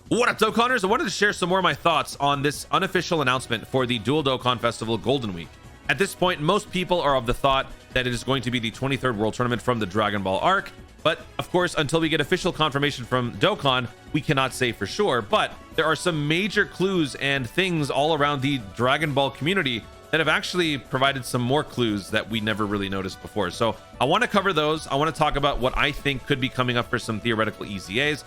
What up, Dokkanners? I wanted to share some more of my thoughts on this unofficial announcement for the Dual Dokkan Festival Golden Week. At this point, most people are of the thought that it is going to be the 23rd World Tournament from the Dragon Ball arc, but of course, until we get official confirmation from Dokkan, we cannot say for sure. But there are some major clues and things all around the Dragon Ball community that have actually provided some more clues that we never really noticed before. So I want to cover those. I want to talk about what I think could be coming up for some theoretical EZAs,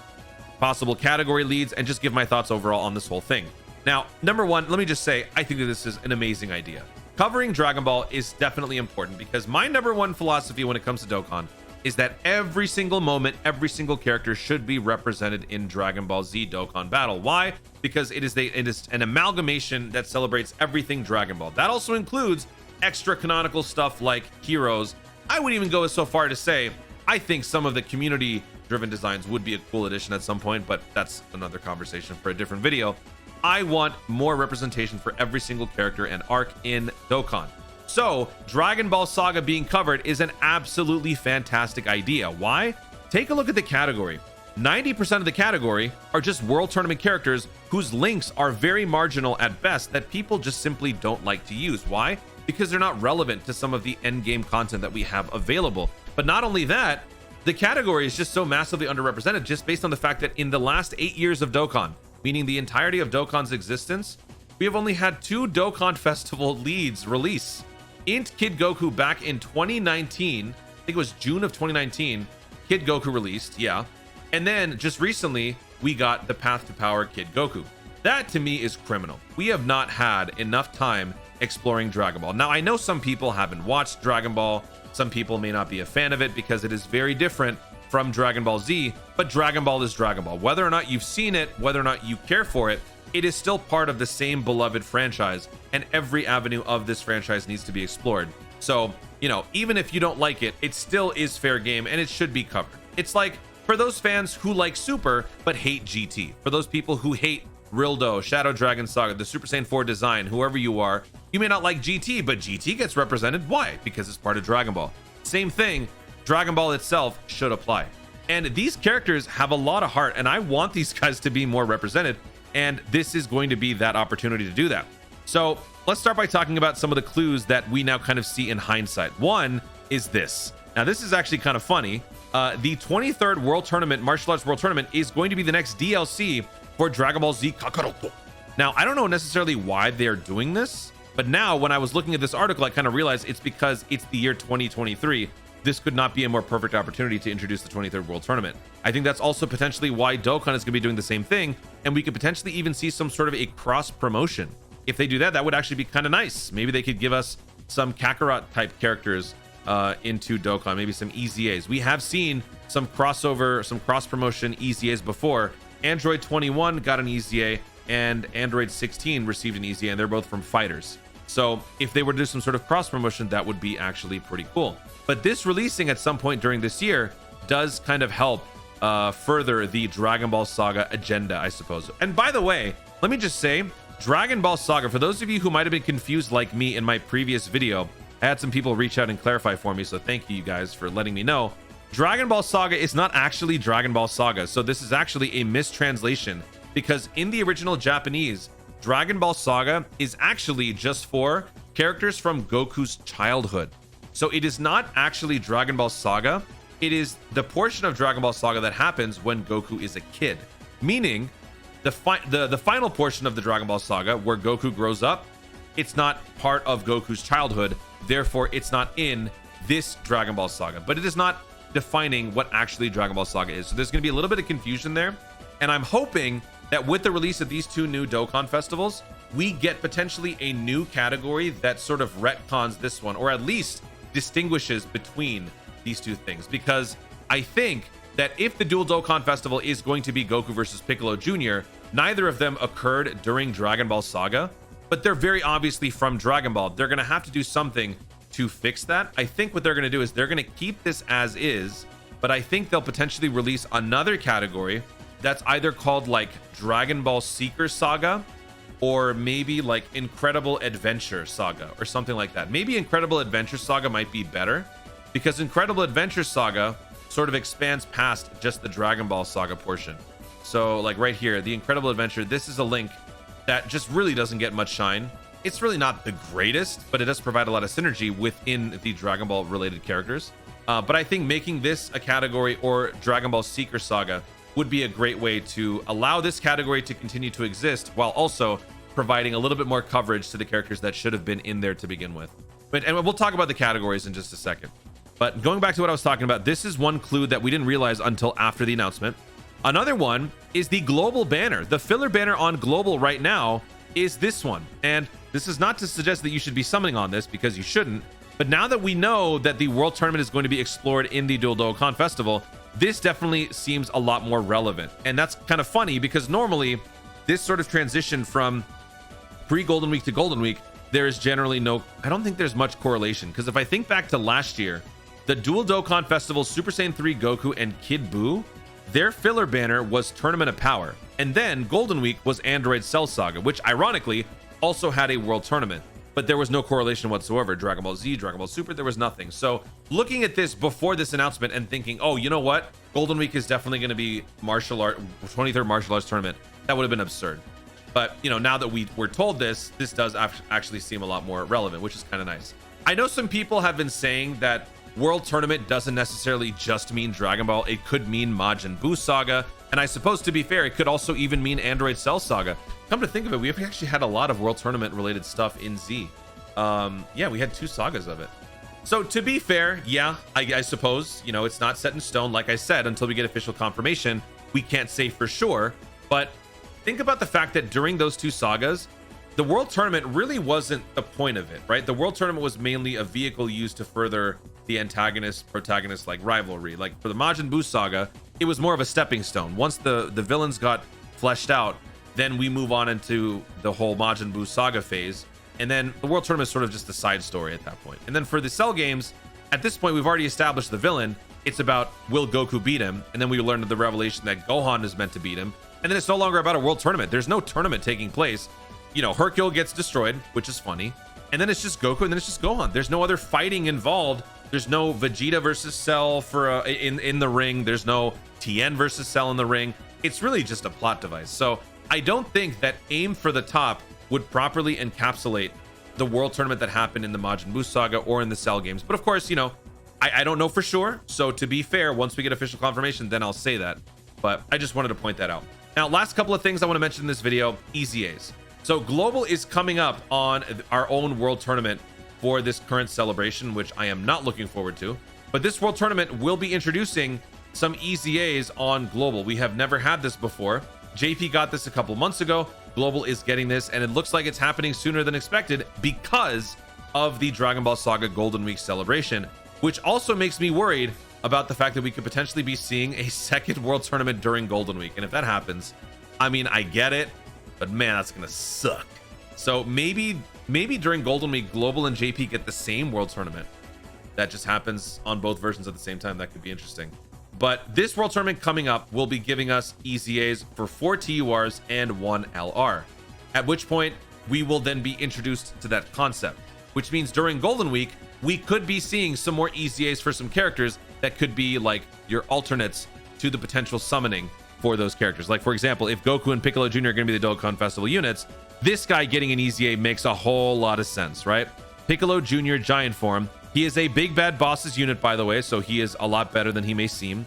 possible category leads, and just give my thoughts overall on this whole thing. Now, number one, let me just say, I think that this is an amazing idea. Covering Dragon Ball is definitely important because my number one philosophy when it comes to Dokkan is that every single moment, every single character should be represented in Dragon Ball Z Dokkan Battle. Why? Because it is an amalgamation that celebrates everything Dragon Ball. That also includes extra canonical stuff like heroes. I would even go so far to say, I think some of the community driven designs would be a cool addition at some point, but that's another conversation for a different video. I want more representation for every single character and arc in Dokkan. So Dragon Ball Saga being covered is an absolutely fantastic idea. Why? Take a look at the category. 90% of the category are just World Tournament characters whose links are very marginal at best that people just simply don't like to use. Why? Because they're not relevant to some of the end game content that we have available. But not only that, the category is just so massively underrepresented just based on the fact that in the last 8 years of Dokkan, meaning the entirety of Dokkan's existence, we have only had 2 Dokkan Festival leads release. Int Kid Goku back in 2019, I think it was June of 2019, Kid Goku released, yeah. And then just recently, we got the Path to Power Kid Goku. That to me is criminal. We have not had enough time exploring Dragon Ball. Now, I know some people haven't watched Dragon Ball. Some people may not be a fan of it because it is very different from Dragon Ball Z, but Dragon Ball is Dragon Ball. Whether or not you've seen it, whether or not you care for it, it is still part of the same beloved franchise, and every avenue of this franchise needs to be explored. So, you know, even if you don't like it, it still is fair game and it should be covered. It's like for those fans who like Super but hate GT, for those people who hate Rildo, Shadow Dragon Saga, the Super Saiyan 4 design, whoever you are, you may not like GT, but GT gets represented. Why? Because it's part of Dragon Ball. Same thing, Dragon Ball itself should apply. And these characters have a lot of heart, and I want these guys to be more represented, and this is going to be that opportunity to do that. So let's start by talking about some of the clues that we now kind of see in hindsight. One is this. Now, this is actually kind of funny. The 23rd World Tournament, Martial Arts World Tournament, is going to be the next DLC for Dragon Ball Z Kakaroto. Now, I don't know necessarily why they're doing this, but now when I was looking at this article, I kind of realized it's because it's the year 2023. This could not be a more perfect opportunity to introduce the 23rd World Tournament. I think that's also potentially why Dokkan is going to be doing the same thing, and we could potentially even see some sort of a cross promotion. If they do that, that would actually be kind of nice. Maybe they could give us some Kakarot type characters into Dokkan, maybe some EZAs. We have seen some crossover, some cross promotion EZAs before. Android 21 got an EZA, and Android 16 received an EZA, and they're both from fighters. So if they were to do some sort of cross promotion, that would be actually pretty cool. But this releasing at some point during this year does kind of help further the Dragon Ball Saga agenda, I suppose. And by the way, let me just say, Dragon Ball Saga, for those of you who might have been confused like me in my previous video, I had some people reach out and clarify for me, so thank you guys for letting me know. Dragon Ball Saga is not actually Dragon Ball Saga, so this is actually a mistranslation, because in the original Japanese, Dragon Ball Saga is actually just for characters from Goku's childhood. So it is not actually Dragon Ball Saga. It is the portion of Dragon Ball Saga that happens when Goku is a kid. Meaning, the final portion of the Dragon Ball Saga, where Goku grows up, it's not part of Goku's childhood. Therefore, it's not in this Dragon Ball Saga. But it is not defining what actually Dragon Ball Saga is. So there's going to be a little bit of confusion there. And I'm hoping that with the release of these 2 new Dokkan festivals, we get potentially a new category that sort of retcons this one, or at least distinguishes between these 2 things. Because I think that if the Dual Dokkan Festival is going to be Goku versus Piccolo Jr., neither of them occurred during Dragon Ball Saga, but they're very obviously from Dragon Ball. They're going to have to do something to fix that. I think what they're going to do is they're going to keep this as is, but I think they'll potentially release another category that's either called like Dragon Ball Seeker Saga, or maybe like Incredible Adventure Saga or something like that. Maybe Incredible Adventure Saga might be better, because Incredible Adventure Saga sort of expands past just the Dragon Ball Saga portion. So like right here, the Incredible Adventure, this is a link that just really doesn't get much shine. It's really not the greatest, but it does provide a lot of synergy within the Dragon Ball related characters. But I think making this a category, or Dragon Ball Seeker Saga, would be a great way to allow this category to continue to exist while also providing a little bit more coverage to the characters that should have been in there to begin with. And we'll talk about the categories in just a second. But going back to what I was talking about, this is one clue that we didn't realize until after the announcement. Another one is the global banner. The filler banner on global right now is this one. And this is not to suggest that you should be summoning on this, because you shouldn't. But now that we know that the World Tournament is going to be explored in the Dual Dokkan Festival, this definitely seems a lot more relevant. And that's kind of funny, because normally this sort of transition from pre-Golden Week to Golden Week, there is generally no, I don't think there's much correlation. Because if I think back to last year, the Dual Dokkan Festival, Super Saiyan 3 Goku and Kid Buu, their filler banner was Tournament of Power. And then Golden Week was Android Cell Saga, which ironically also had a World Tournament. But there was no correlation whatsoever. Dragon Ball Z, Dragon Ball Super, there was nothing. So looking at this before this announcement and thinking, oh, you know what? Golden Week is definitely going to be martial art, 23rd martial arts tournament. That would have been absurd. But, you know, now that we were told this, this does actually seem a lot more relevant, which is kind of nice. I know some people have been saying that World Tournament doesn't necessarily just mean Dragon Ball. It could mean Majin Buu Saga. And I suppose, to be fair, it could also even mean Android Cell Saga. Come to think of it, we've actually had a lot of World Tournament related stuff in Z. Yeah, we had 2 sagas of it. So to be fair, yeah, I suppose, you know, it's not set in stone. Like I said, until we get official confirmation, we can't say for sure. But think about the fact that during those 2 sagas, the World Tournament really wasn't the point of it, right? The World Tournament was mainly a vehicle used to further the antagonist-protagonist like rivalry. Like for the Majin Buu Saga, it was more of a stepping stone. Once the villains got fleshed out, then we move on into the whole Majin Buu Saga phase. And then the World Tournament is sort of just a side story at that point. And then for the Cell games, at this point, we've already established the villain. It's about, will Goku beat him? And then we learned the revelation that Gohan is meant to beat him. And then it's no longer about a World Tournament. There's no tournament taking place. You know, Hercule gets destroyed, which is funny. And then it's just Goku, and then it's just Gohan. There's no other fighting involved. There's no Vegeta versus Cell for in the ring. There's no Tien versus Cell in the ring. It's really just a plot device. So I don't think that aim for the top would properly encapsulate the World Tournament that happened in the Majin Buu Saga or in the Cell games. But of course, you know, I don't know for sure. So to be fair, once we get official confirmation, then I'll say that. But I just wanted to point that out. Now, last couple of things I want to mention in this video, EZAs. So Global is coming up on our own World Tournament for this current celebration, which I am not looking forward to. But this World Tournament will be introducing some EZAs on Global. We have never had this before. JP got this a couple months ago. Global is getting this, and it looks like it's happening sooner than expected because of the Dragon Ball Saga Golden Week celebration, which also makes me worried about the fact that we could potentially be seeing a second World Tournament during Golden Week. And if that happens, I mean, I get it, but man, that's gonna suck. So maybe during Golden Week, Global and JP get the same World Tournament that just happens on both versions at the same time. That could be interesting. But this World Tournament coming up will be giving us EZAs for 4 TURs and 1 LR, at which point we will then be introduced to that concept, which means during Golden Week, we could be seeing some more EZAs for some characters that could be like your alternates to the potential summoning for those characters. Like, for example, if Goku and Piccolo Jr. are going to be the Dokkan Festival units, this guy getting an EZA makes a whole lot of sense, right? Piccolo Jr. Giant Form. He is a big bad bosses unit, by the way, so he is a lot better than he may seem.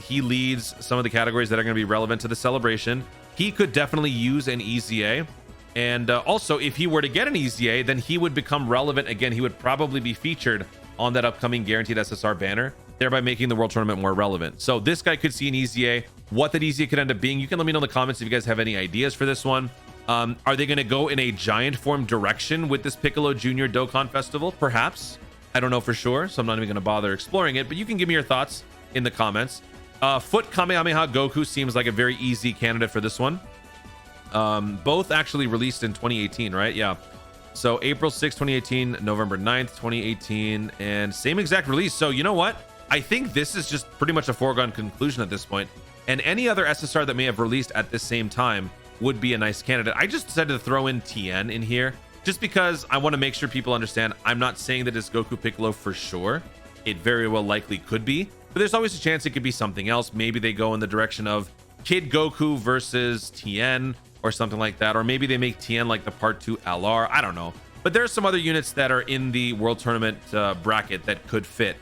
He leads some of the categories that are going to be relevant to the celebration. He could definitely use an EZA. And also, if he were to get an EZA, then he would become relevant again. He would probably be featured on that upcoming guaranteed SSR banner, thereby making the World Tournament more relevant. So this guy could see an EZA. What that EZA could end up being, you can let me know in the comments if you guys have any ideas for this one. Are they going to go in a giant form direction with this Piccolo Jr. Dokkan Festival? Perhaps. I don't know for sure, so I'm not even going to bother exploring it, but you can give me your thoughts in the comments. Foot Kamehameha Goku seems like a very easy candidate for this one. Both actually released in 2018, right? Yeah. So April 6, 2018, November 9th, 2018, and same exact release. So you know what? I think this is just pretty much a foregone conclusion at this point. And any other SSR that may have released at the same time would be a nice candidate. I just decided to throw in Tien in here just because I want to make sure people understand I'm not saying that it's Goku Piccolo for sure. It very well likely could be, but there's always a chance it could be something else. Maybe they go in the direction of Kid Goku versus Tien or something like that. Or maybe they make Tien like the part 2 LR. I don't know. But there are some other units that are in the World Tournament bracket that could fit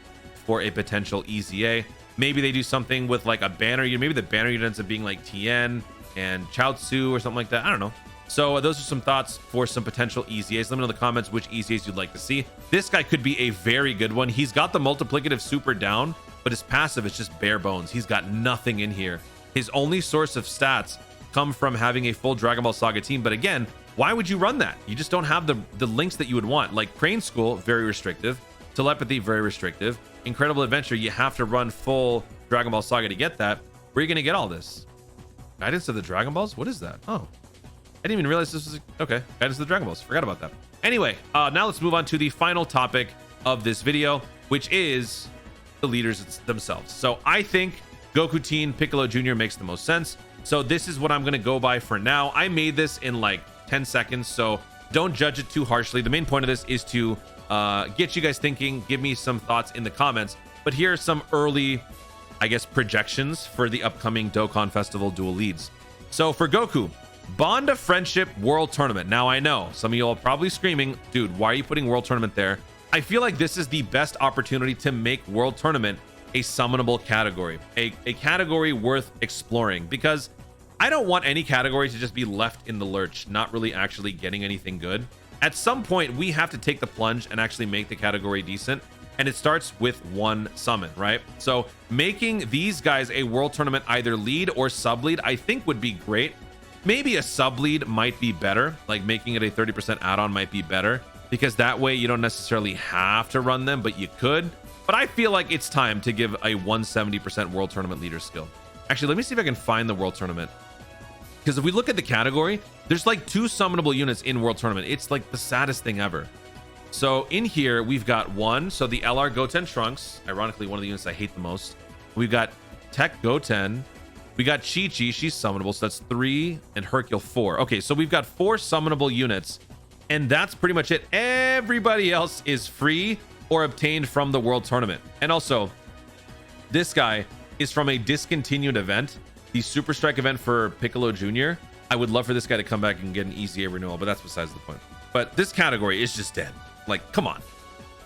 for a potential EZA. Maybe they do something with like a banner unit. Maybe the banner unit ends up being like Tien and Chaozu or something like that. I don't know. So those are some thoughts for some potential EZAs. Let me know in the comments which EZAs you'd like to see. This guy could be a very good one. He's got the multiplicative super down, but his passive is just bare bones. He's got nothing in here. His only source of stats come from having a full Dragon Ball Saga team. But again, why would you run that? You just don't have the links that you would want. Like Crane School, very restrictive. Telepathy, very restrictive. Incredible Adventure, you have to run full Dragon Ball Saga to get that. Where are you going to get all this? Guidance of the Dragon Balls? What is that? Oh, I didn't even realize this was... Okay, Guidance of the Dragon Balls. Forgot about that. Anyway, now let's move on to the final topic of this video, which is the leaders themselves. So I think Goku Teen Piccolo Jr. makes the most sense. So this is what I'm going to go by for now. I made this in like 10 seconds, so don't judge it too harshly. The main point of this is to get you guys thinking, give me some thoughts in the comments. But here are some early, I guess, projections for the upcoming Dokkan Festival dual leads. So for Goku, Bond of Friendship World Tournament. Now I know some of you are probably screaming, dude, why are you putting World Tournament there? I feel like this is the best opportunity to make World Tournament a summonable category, a category worth exploring, because I don't want any category to just be left in the lurch, not really actually getting anything good. At some point, we have to take the plunge and actually make the category decent. And it starts with one summon, right? So making these guys a World Tournament either lead or sub lead, I think would be great. Maybe a sub lead might be better, like making it a 30% add-on might be better, because that way you don't necessarily have to run them, but you could. But I feel like it's time to give a 170% World Tournament leader skill. Actually, let me see if I can find the World Tournament. Because if we look at the category, there's like 2 summonable units in World Tournament. It's like the saddest thing ever. So in here, we've got 1. So the LR Goten Trunks, ironically, one of the units I hate the most. We've got Tech Goten. We got Chi-Chi, she's summonable. So that's 3 and Hercule 4. Okay, so we've got 4 summonable units. And that's pretty much it. Everybody else is free or obtained from the World Tournament. And also, this guy is from a discontinued event, the Super Strike event for Piccolo Jr. I would love for this guy to come back and get an EZA renewal, but that's besides the point. But this category is just dead. Like, come on.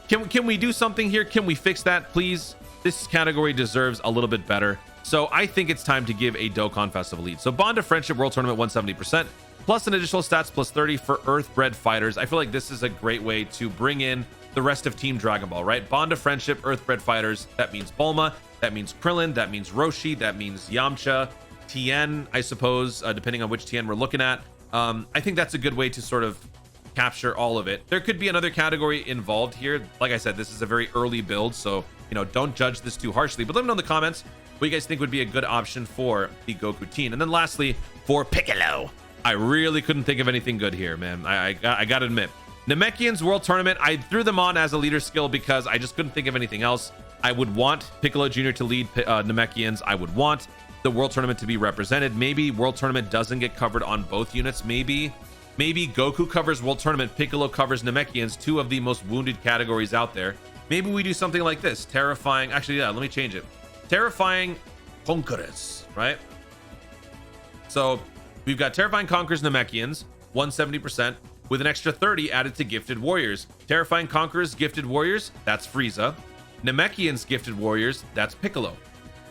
Can we do something here? Can we fix that, please? This category deserves a little bit better. So I think it's time to give a Dokkan Festival lead. So Bond of Friendship World Tournament 170%, plus an additional stats plus 30 for Earthbred Fighters. I feel like this is a great way to bring in the rest of Team Dragon Ball, right? Bond of Friendship, Earthbred Fighters. That means Bulma. That means Krillin. That means Roshi. That means Yamcha. Tien, I suppose, depending on which Tien we're looking at. I think that's a good way to sort of capture all of it. There could be another category involved here. Like I said, this is a very early build, so, you know, don't judge this too harshly. But let me know in the comments what you guys think would be a good option for the Goku Teen. And then lastly, for Piccolo, I really couldn't think of anything good here, man. I gotta admit. Namekian's World Tournament, I threw them on as a leader skill because I just couldn't think of anything else. I would want Piccolo Jr. to lead Namekians. I would want the World Tournament to be represented. Maybe World Tournament doesn't get covered on both units. Maybe Goku covers World Tournament, Piccolo covers Namekians, 2 of the most wounded categories out there. Maybe we do something like this. Terrifying, actually, yeah, let me change it. Terrifying Conquerors, right? So we've got Terrifying Conquerors Namekians, 170%, with an extra 30 added to Gifted Warriors. Terrifying Conquerors Gifted Warriors, that's Frieza. Namekians Gifted Warriors, that's Piccolo.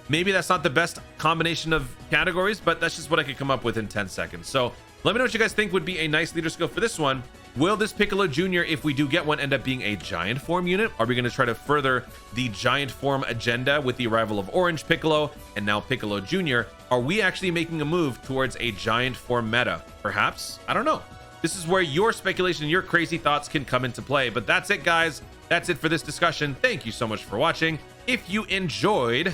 Maybe that's not the best combination of categories, but that's just what I could come up with in 10 seconds. So let me know what you guys think would be a nice leader skill for this one. Will this Piccolo Jr., if we do get one, end up being a giant form unit? Are we going to try to further the giant form agenda with the arrival of Orange Piccolo and now Piccolo Jr.? Are we actually making a move towards a giant form meta? Perhaps? I don't know. This is where your speculation and your crazy thoughts can come into play. But that's it, guys. That's it for this discussion. Thank you so much for watching. If you enjoyed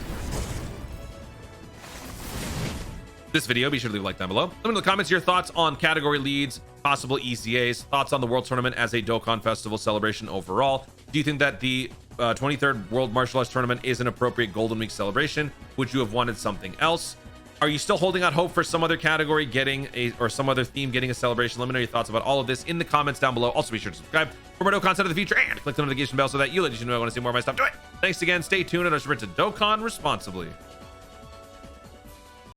this video, be sure to leave a like down below. Let me know in the comments your thoughts on category leads, possible EZAs, thoughts on the World Tournament as a Dokkan Festival celebration overall. Do you think that the 23rd World Martial Arts Tournament is an appropriate Golden Week celebration? Would you have wanted something else? Are you still holding out hope for some other category getting or some other theme getting a celebration? Let me know your thoughts about all of this in the comments down below. Also, be sure to subscribe for more Dokkan content of the future and click the notification bell so that you know I want to see more of my stuff. Do it. Thanks again. Stay tuned and remember to Dokkan responsibly.